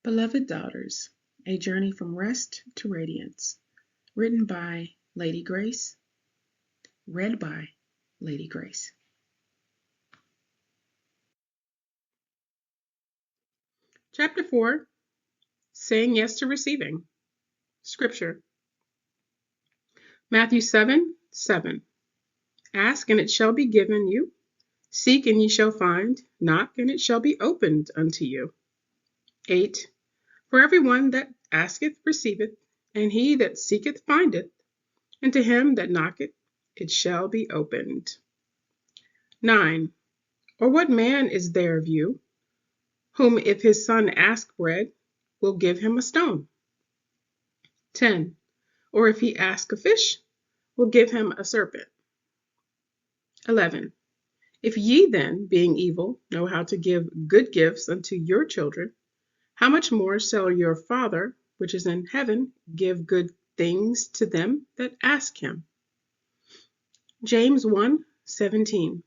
Beloved Daughters, A Journey from Rest to Radiance, written by Lady Grace, read by Lady Grace. Chapter 4, Saying Yes to Receiving. Scripture. Matthew 7:7. Ask and it shall be given you. Seek and ye shall find. Knock and it shall be opened unto you. 8. For everyone that asketh receiveth, and he that seeketh findeth, and to him that knocketh it shall be opened. 9. Or what man is there of you, whom if his son ask bread, will give him a stone? 10. Or if he ask a fish, will give him a serpent? 11. If ye then, being evil, know how to give good gifts unto your children, how much more shall your Father, which is in heaven, give good things to them that ask him? James 1:17.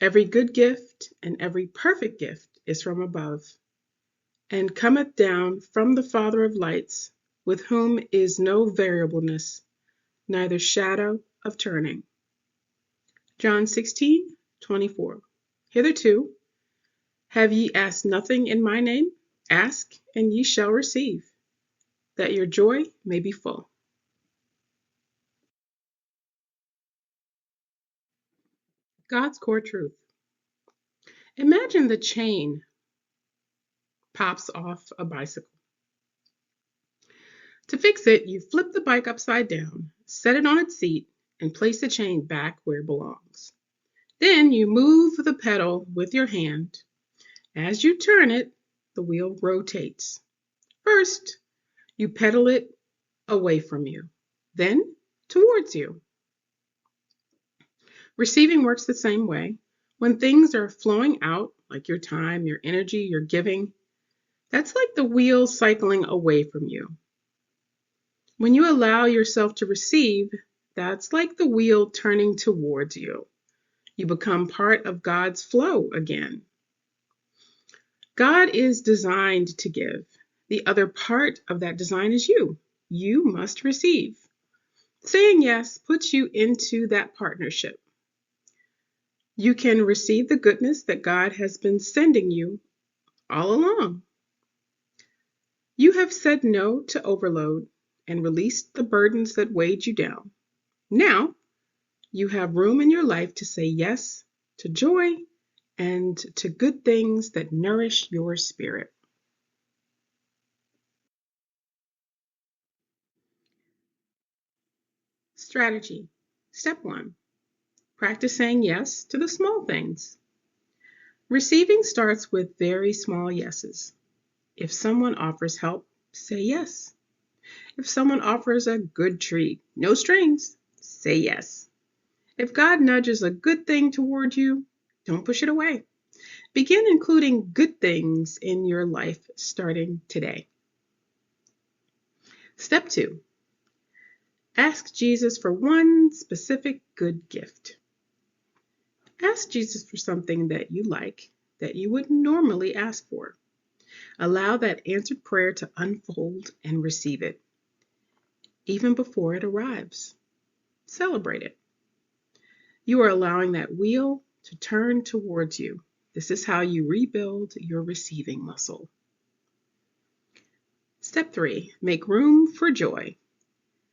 Every good gift and every perfect gift is from above, and cometh down from the Father of lights, with whom is no variableness, neither shadow of turning. John 16:24. Hitherto have ye asked nothing in my name? Ask, and ye shall receive, that your joy may be full. God's core truth. Imagine the chain pops off a bicycle. To fix it, you flip the bike upside down, set it on its seat, and place the chain back where it belongs. Then you move the pedal with your hand. As you turn it, the wheel rotates. First, you pedal it away from you, then towards you. Receiving works the same way. When things are flowing out, like your time, your energy, your giving, that's like the wheel cycling away from you. When you allow yourself to receive, that's like the wheel turning towards you. You become part of God's flow again. God is designed to give. The other part of that design is you. You must receive. Saying yes puts you into that partnership. You can receive the goodness that God has been sending you all along. You have said no to overload and released the burdens that weighed you down. Now, you have room in your life to say yes to joy and to good things that nourish your spirit. Strategy. Step 1. Practice saying yes to the small things. Receiving starts with very small yeses. If someone offers help, say yes. If someone offers a good treat, no strings, say yes. If God nudges a good thing toward you, don't push it away. Begin including good things in your life starting today. Step 2. Ask Jesus for one specific good gift. Ask Jesus for something that you like that you wouldn't normally ask for. Allow that answered prayer to unfold and receive it, even before it arrives. Celebrate it. You are allowing that wheel to turn towards you. This is how you rebuild your receiving muscle. Step 3. Make room for joy.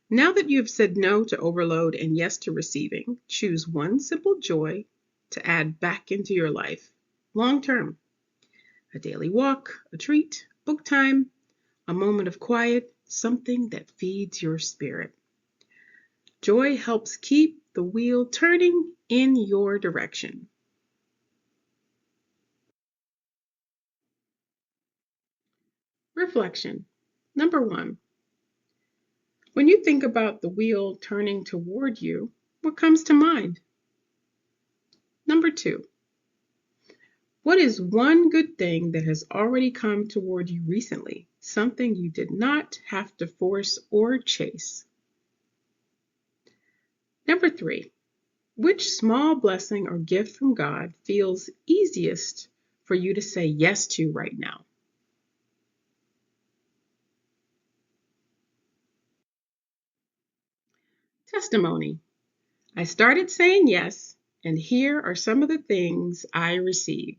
Now that you have said no to overload and yes to receiving, choose one simple joy to add back into your life, long term. A daily walk, a treat, book time, a moment of quiet, something that feeds your spirit. Joy helps keep the wheel turning in your direction. Reflection. Number 1. When you think about the wheel turning toward you, what comes to mind? Number 2. What is one good thing that has already come toward you recently? Something you did not have to force or chase. Number 3. Which small blessing or gift from God feels easiest for you to say yes to right now? Testimony. I started saying yes, and here are some of the things I received.